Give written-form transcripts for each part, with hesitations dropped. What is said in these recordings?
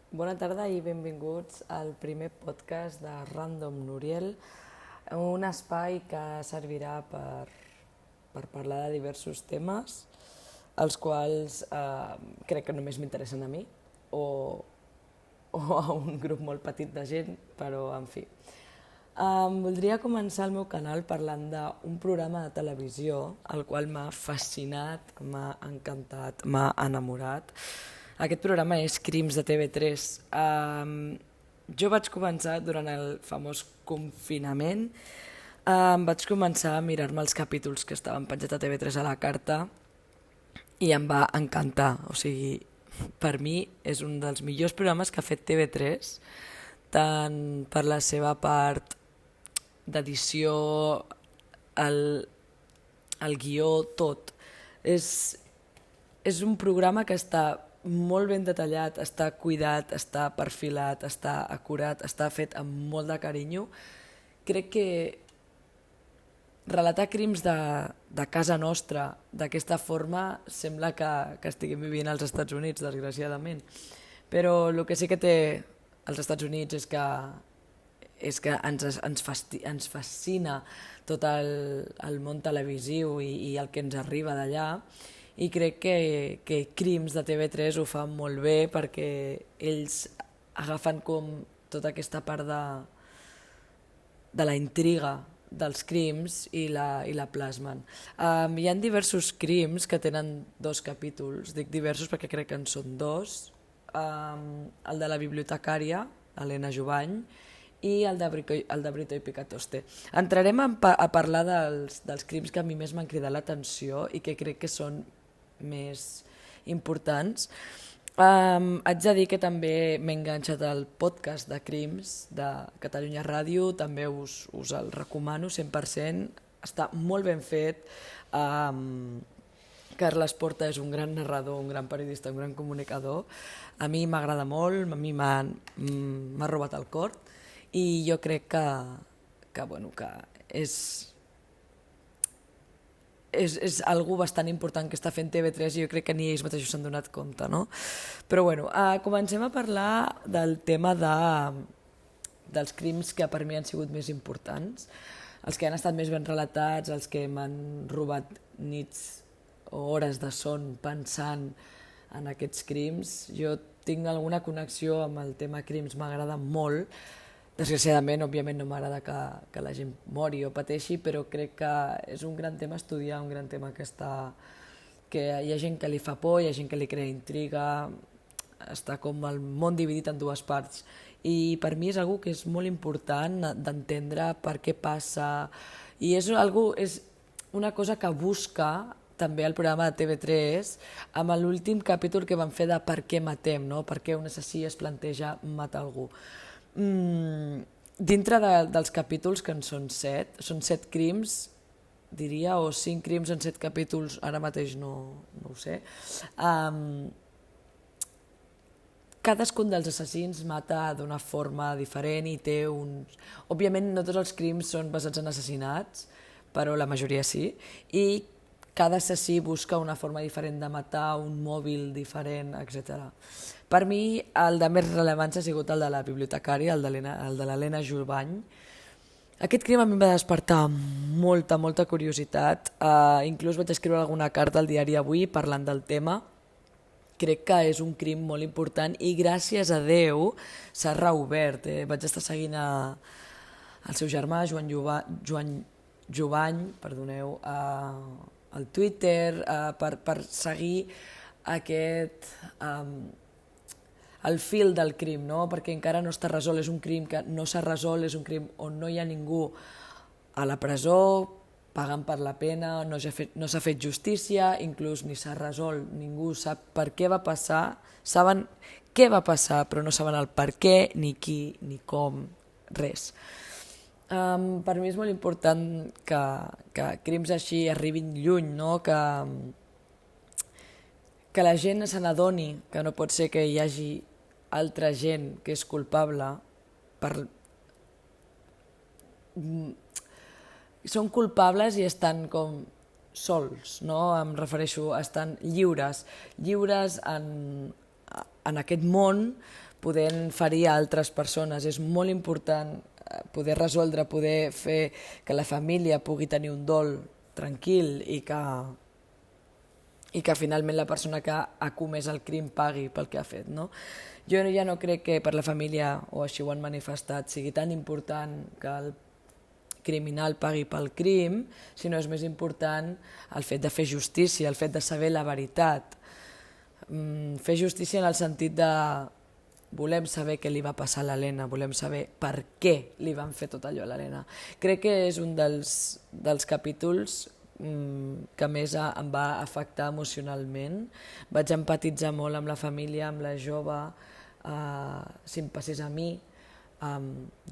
Bona tarda i benvinguts al primer podcast de Random Nuriel, un espai que servirà per parlar de diversos temes, els quals crec que només m'interessen a mi o, o a un grup molt petit de gent, però en fi. Voldria començar el meu canal parlant d'un programa de televisió el qual m'ha fascinat, m'ha encantat, m'ha enamorat. Aquest programa és Crims de TV3. Jo vaig començar durant el famós confinament, vaig començar a mirar-me els capítols que estaven penjats a TV3 a la carta i em va encantar. O sigui, per mi és un dels millors programes que ha fet TV3, tant per la seva part d'edició, el guió, tot. És un programa que està molt ben detallat, està cuidat, està perfilat, està acurat, està fet amb molt de carinyo. Crec que relatar crims de casa nostra d'aquesta forma sembla que estiguem vivint als Estats Units, desgraciadament. Però el que sí que té als Estats Units és que ens fascina tot el món televisiu i el que ens arriba d'allà, i crec que Crims de TV3 ho fan molt bé perquè ells agafen com tota aquesta part de la intriga dels crims i la plasmen. Hi ha diversos crims que tenen 2 capítols, dic diversos perquè crec que en són 2, el de la bibliotecària, Helena Jubany, i el de Brito i Picatoste. Entrarem a parlar dels crims que a mi més m'han cridat l'atenció i que crec que són més importants. Haig de dir que també m'he enganxat al podcast de crims de Catalunya Ràdio, també us el recomano 100%, està molt ben fet. Carles Porta és un gran narrador, un gran periodista, un gran comunicador. A mi m'agrada molt, a mi m'ha robat el cor i jo crec que és algo bastant important que està fent TV3 i jo crec que ni ells mateixos s'han donat compte, no? Però comencem a parlar del tema dels crims que per mi han sigut més importants, els que han estat més ben relatats, els que m'han robat nits o hores de son pensant en aquests crims. Jo tinc alguna connexió amb el tema crims, m'agrada molt. Desgraciadament, òbviament, no m'agrada que la gent mori o pateixi, però crec que és un gran tema a estudiar, un gran tema que hi ha gent que li fa por, hi ha gent que li crea intriga, està com el món dividit en 2 parts. I per mi és algo que és molt important d'entendre per què passa, i és una cosa que busca també el programa de TV3 amb l'últim capítol que van fer de Per què matem, no? Per què un assassí es planteja matar algú. Dintre dels capítols, que en són 7, són 7 crims, diria, o 5 crims en 7 capítols, ara mateix no ho sé. Cadascun dels assassins mata d'una forma diferent i té uns... Òbviament no tots els crims són basats en assassinats, però la majoria sí, i cada assassí busca una forma diferent de matar, un mòbil diferent, etc. Per mi, el de més rellevància ha sigut el de la bibliotecària, el de l'Helena Jubany. Aquest crim a mi em va despertar molta curiositat. Inclús vaig escriure alguna carta al diari Avui parlant del tema. Crec que és un crim molt important i gràcies a Déu s'ha reobert. Vaig estar seguint el seu germà, Joan Jubany, al Twitter, per seguir el fil del crim, no? Perquè encara no està resolt, és un crim que no s'ha resolt, és un crim on no hi ha ningú a la presó pagant per la pena, no s'ha fet justícia, inclús ni s'ha resolt, ningú sap per què va passar, saben què va passar però no saben el per què, ni qui, ni com, res. Per mi és molt important que crims així arribin lluny, no? Que la gent se n'adoni que no pot ser que hi hagi altra gent que és culpable són culpables i estan com sols, no? Em refereixo, estan lliures en aquest món, podent ferir a altres persones. És molt important poder resoldre, poder fer que la família pugui tenir un dol tranquil i que finalment la persona que ha comès el crim pagui pel que ha fet. No? Jo ja no crec que per la família, o així ho han manifestat, sigui tan important que el criminal pagui pel crim, sinó és més important el fet de fer justícia, el fet de saber la veritat. Fer justícia en el sentit de volem saber què li va passar a l'Helena, volem saber per què li van fer tot allò a l'Helena. Crec que és un dels capítols que més em va afectar emocionalment. Vaig empatitzar molt amb la família, amb la jove, si em passés a mi.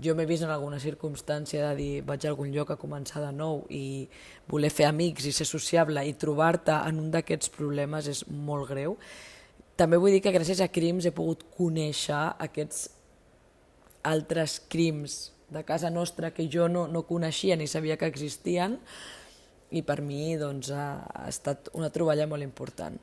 Jo m'he vist en alguna circumstància de dir vaig a algun lloc a començar de nou i voler fer amics i ser sociable i trobar-te en un d'aquests problemes és molt greu. També vull dir que gràcies a crims he pogut conèixer aquests altres crims de casa nostra que jo no coneixia ni sabia que existien, i per mi doncs, ha estat una troballa molt important.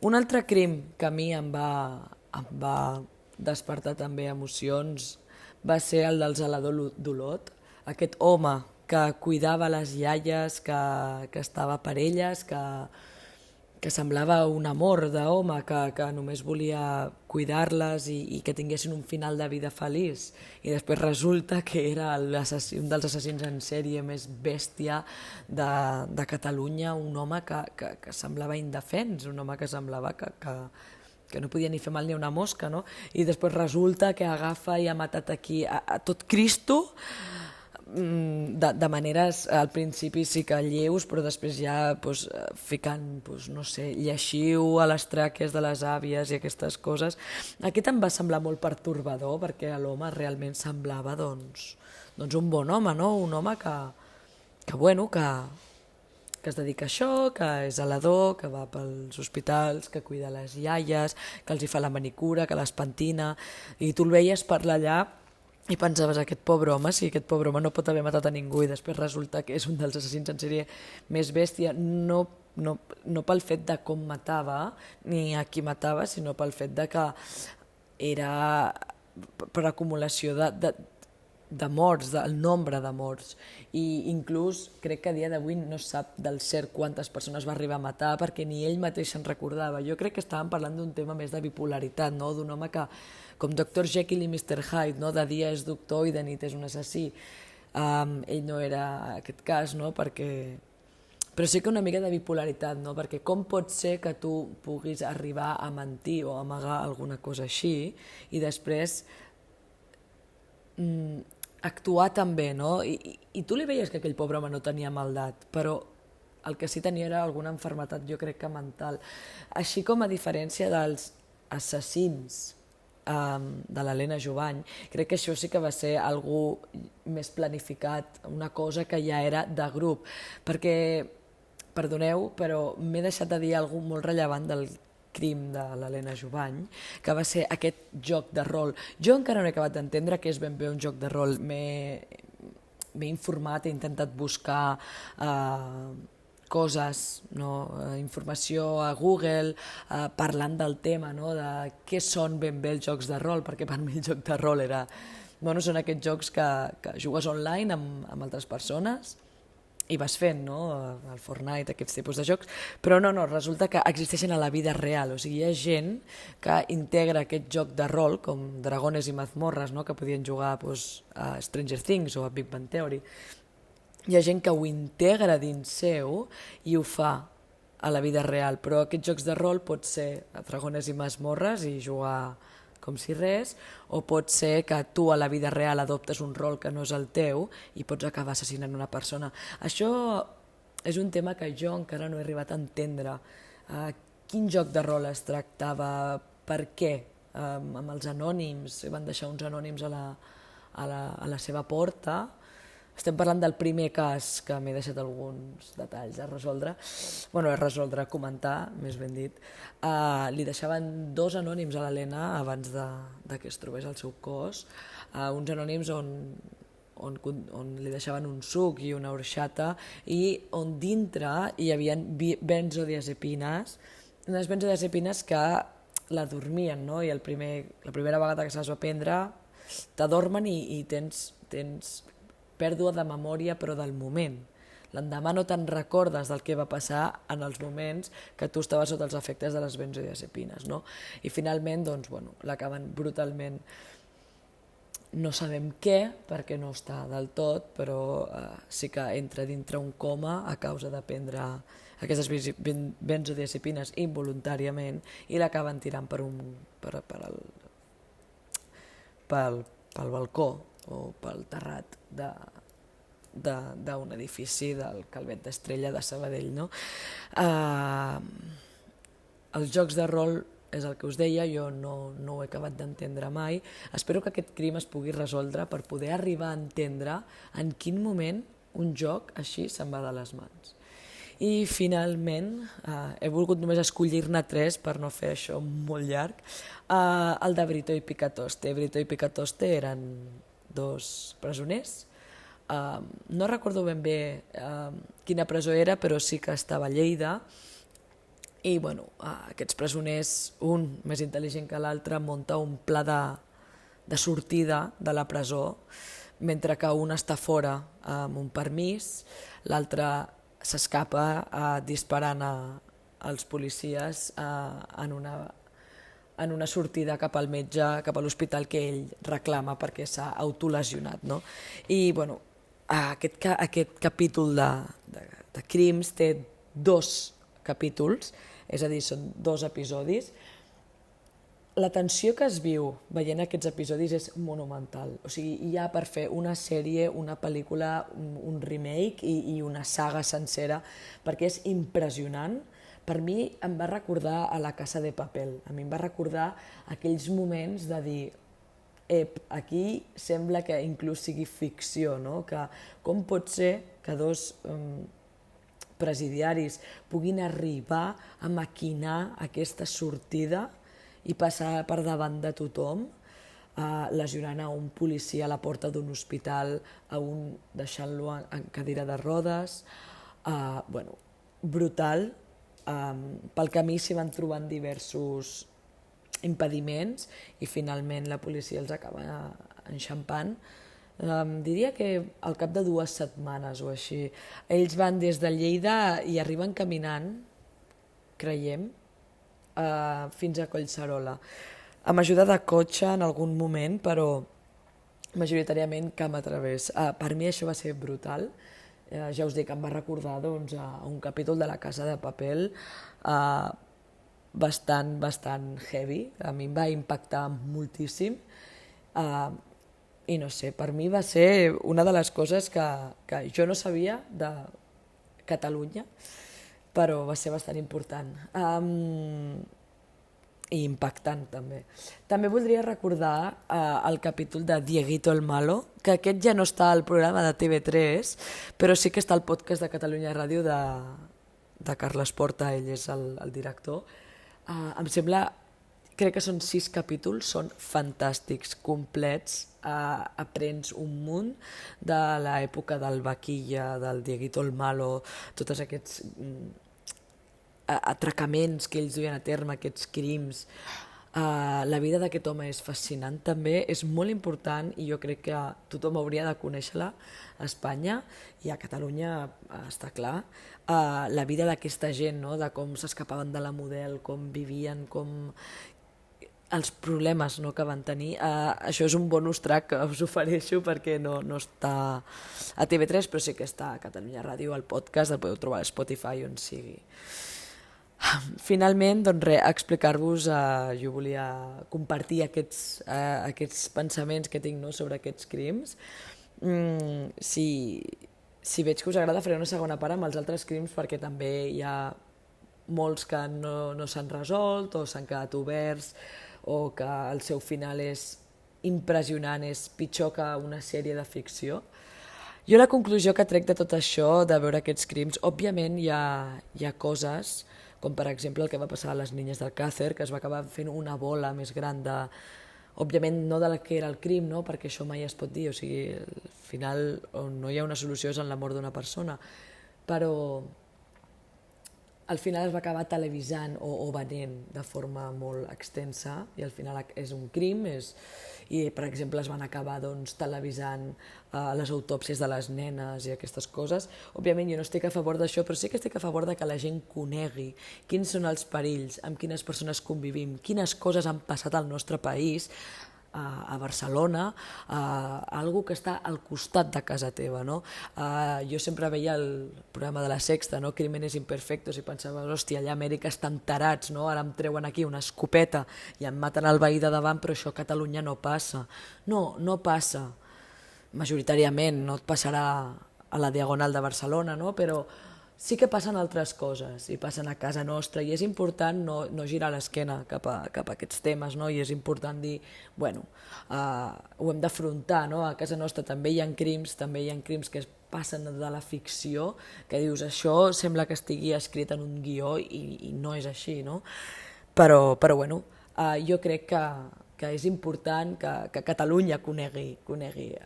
Un altre crim que a mi em va despertar també emocions va ser el del zelador d'Olot, aquest home que cuidava les iaies, que estava per elles, que semblava un amor d'home, que només volia cuidar-les i que tinguessin un final de vida feliç. I després resulta que era un dels assassins en sèrie més bèstia de Catalunya, un home que semblava indefens, un home que semblava que no podia ni fer mal ni una mosca, no? I després resulta que agafa i ha matat aquí a tot Cristo, de maneres al principi sí que lleus, però després ja ficant, no sé, lleixiu a les tràquees de les àvies i aquestes coses. Aquest em va semblar molt pertorbador perquè l'home realment semblava doncs un bon home, no? Un home que es dedica a això, que és zelador, que va pels hospitals, que cuida les iaies, que els hi fa la manicura, que les pentina, i tu el veies per allà i pensaves, aquest pobre home, sí, aquest pobre home no pot haver matat a ningú, i després resulta que és un dels assassins en sèrie més bèstia, no pel fet de com matava ni a qui matava, sinó pel fet de que era per acumulació de morts, del nombre de morts, i inclús crec que a dia d'avui no sap del cert quantes persones va arribar a matar perquè ni ell mateix se'n recordava. Jo crec que estàvem parlant d'un tema més de bipolaritat, no? D'un home que, com Dr. Jekyll i Mr. Hyde, no? De dia és doctor i de nit és un assassí. Ell no era aquest cas, no? Però sí que una mica de bipolaritat, no? Perquè com pot ser que tu puguis arribar a mentir o amagar alguna cosa així i després actuar també, no? I tu li veies que aquell pobre home no tenia maldat, però el que sí tenia era alguna malaltia, jo crec que mental. Així com a diferència dels assassins de l'Helena Jubany, crec que això sí que va ser algú més planificat, una cosa que ja era de grup, perquè, perdoneu, però m'he deixat de dir alguna cosa molt rellevant del crim de l'Helena Jubany, que va ser aquest joc de rol. Jo encara no he acabat d'entendre què és ben bé un joc de rol. M'he informat, he intentat buscar coses, informació a Google, parlant del tema, de què són ben bé els jocs de rol, perquè per mi el joc de rol són aquests jocs que jugues online amb altres persones i vas fent, el Fortnite, aquests tipus de jocs, però no, resulta que existeixen a la vida real, o sigui, hi ha gent que integra aquest joc de rol, com Dragones i Mazmorres, que podien jugar a Stranger Things o a Big Bang Theory. Hi ha gent que ho integra dins seu i ho fa a la vida real, però aquests jocs de rol pot ser a Dragones i Mazmorres i jugar com si res, o pot ser que tu a la vida real adoptes un rol que no és el teu i pots acabar assassinant una persona. Això és un tema que jo encara no he arribat a entendre. Quin joc de rol es tractava? Per què? Amb els anònims, van deixar uns anònims a la seva porta. Estem parlant del primer cas, que m'he deixat alguns detalls a resoldre, a comentar, més ben dit. Li deixaven 2 anònims a l'Helena abans de que es trobés el seu cos, uns anònims on li deixaven un suc i una orxata i on dintre hi havia benzodiazepines, unes benzodiazepines que la dormien, no? I la primera vegada que se les va prendre t'adormen i tens pèrdua de memòria però del moment. L'endemà no te'n recordes del que va passar en els moments que tu estaves sota els efectes de les benzodiazepines, no? I finalment, doncs, bueno, l'acaben brutalment, no sabem què, perquè no està del tot, però sí que entra dintre un coma a causa de prendre aquestes benzodiazepines involuntàriament i l'acaben tirant pel balcó o pel terrat d'un edifici del Calvet d'Estrella de Sabadell. No? Els jocs de rol és el que us deia, jo no ho he acabat d'entendre mai. Espero que aquest crim es pugui resoldre per poder arribar a entendre en quin moment un joc així se'n va de les mans. I finalment, he volgut només escollir-ne 3 per no fer això molt llarg, el de Brito i Picatoste. Brito i Picatoste eren 2 presoners. No recordo ben bé quina presó era, però sí que estava a Lleida. I bueno, aquests presoners, un més intel·ligent que l'altre, munta un pla de sortida de la presó, mentre que un està fora amb un permís, l'altre s'escapa disparant als policies en una sortida cap al metge, cap a l'hospital que ell reclama perquè s'ha autolesionat. No? I bueno, aquest capítol de crims té 2 capítols, és a dir, són 2 episodis. La tensió que es viu veient aquests episodis és monumental. O sigui, hi ha per fer una sèrie, una pel·lícula, un remake i una saga sencera, perquè és impressionant. Per mi em va recordar a La Casa de Papel. A mi em va recordar aquells moments de dir aquí sembla que inclús sigui ficció, no? Que com pot ser que 2 presidiaris puguin arribar a maquinar aquesta sortida i passar per davant de tothom, lesionant a un policia a la porta d'un hospital, a un deixant-lo en cadira de rodes. Bueno, brutal. Pel camí s'hi van trobant diversos impediments i finalment la policia els acaba enxampant. Diria que al cap de 2 setmanes o així. Ells van des de Lleida i arriben caminant, creiem, fins a Collserola, amb ajuda de cotxe en algun moment, però majoritàriament camp a través. Per mi això va ser brutal. Ja us dic, em va recordar doncs, a un capítol de La Casa de Papel bastant heavy. A mi em va impactar moltíssim. I no sé, per mi va ser una de les coses que jo no sabia de Catalunya, però va ser bastant important i impactant també. També voldria recordar el capítol de Dieguito el Malo, que aquest ja no està al programa de TV3, però sí que està al podcast de Catalunya Ràdio de Carles Porta, ell és el director. Em sembla, crec que són 6 capítols, són fantàstics, complets, aprens un munt de l'època del Vaquilla, del Dieguito el Malo, tots aquests atracaments que ells duien a terme, aquests crims. La vida d'aquest home és fascinant també, és molt important i jo crec que tothom hauria de conèixer-la a Espanya i a Catalunya, està clar. La vida d'aquesta gent, no? De com s'escapaven de la model, com vivien, com els problemes, no, que van tenir. Això és un bonus track que us ofereixo perquè no està a TV3, però sí que està a Catalunya Ràdio, al podcast, el podeu trobar a Spotify, on sigui. Finalment, doncs res, explicar-vos, jo volia compartir aquests pensaments que tinc, no, sobre aquests crims. Si veig que us agrada, faré una segona part amb els altres crims perquè també hi ha molts que no s'han resolt o s'han quedat oberts o que el seu final és impressionant, és pitjor que una sèrie de ficció. Jo la conclusió que trec de tot això, de veure aquests crims, òbviament hi ha coses, com per exemple el que va passar a les Niñas d'Alcácer, que es va acabar fent una bola més gran de... Òbviament no de la que era el crim, no? Perquè això mai es pot dir, o sigui, al final on no hi ha una solució és en la mort d'una persona, però al final es va acabar televisant o venent de forma molt extensa i al final és un crim i per exemple es van acabar doncs, televisant les autòpsies de les nenes i aquestes coses. Òbviament jo no estic a favor d'això, però sí que estic a favor de que la gent conegui quins són els perills, amb quines persones convivim, quines coses han passat al nostre país, a Barcelona, algú que està al costat de casa teva, no? Jo sempre veia el programa de la Sexta, no? Crímenes imperfectos, i pensava, hòstia, allà a Amèrica estan tarats, no? Ara em treuen aquí una escopeta i em maten el veí de davant, però això a Catalunya no passa. No, no passa. Majoritàriament no et passarà a la Diagonal de Barcelona, no? Però sí que passen altres coses i passen a casa nostra i és important no girar l'esquena cap a aquests temes, no? I és important dir, bueno, ho hem d'afrontar, no? A casa nostra també hi ha crims que es passen de la ficció, que dius això sembla que estigui escrit en un guió i no és així, no? Però bueno, jo crec que és important que Catalunya conegui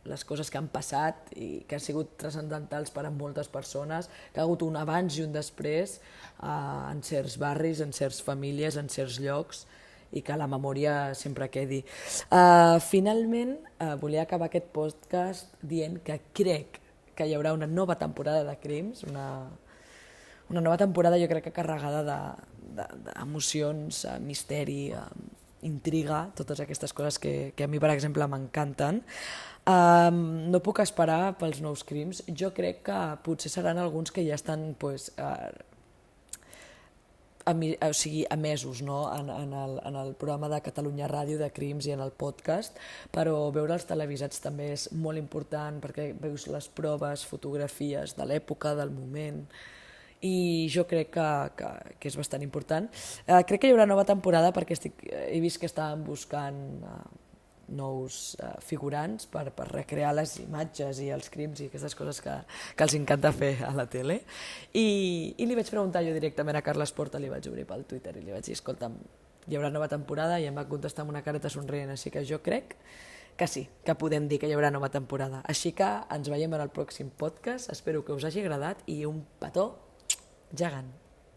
les coses que han passat i que han sigut transcendentals per a moltes persones, que ha hagut un abans i un després en certs barris, en certes famílies, en certs llocs, i que la memòria sempre quedi. Finalment, volia acabar aquest podcast dient que crec que hi haurà una nova temporada de Crims, una nova temporada jo crec que carregada d'emocions, misteri, intriga, totes aquestes coses que a mi, per exemple, m'encanten. No puc esperar pels nous crims. Jo crec que potser seran alguns que ja estan emesos, no? en el programa de Catalunya Ràdio de Crims i en el podcast, però veure'ls televisats també és molt important perquè veus les proves, fotografies de l'època, del moment, i jo crec que és bastant important. Crec que hi haurà nova temporada perquè he vist que estàvem buscant nous figurants per recrear les imatges i els crims i aquestes coses que els encanta fer a la tele. I li vaig preguntar jo directament a Carles Porta, li vaig obrir pel Twitter i li vaig dir, escolta'm, hi haurà nova temporada, i em va contestar amb una careta somrient, així que jo crec que sí, que podem dir que hi haurà nova temporada. Així que ens veiem en el pròxim podcast, espero que us hagi agradat i un petó gegant.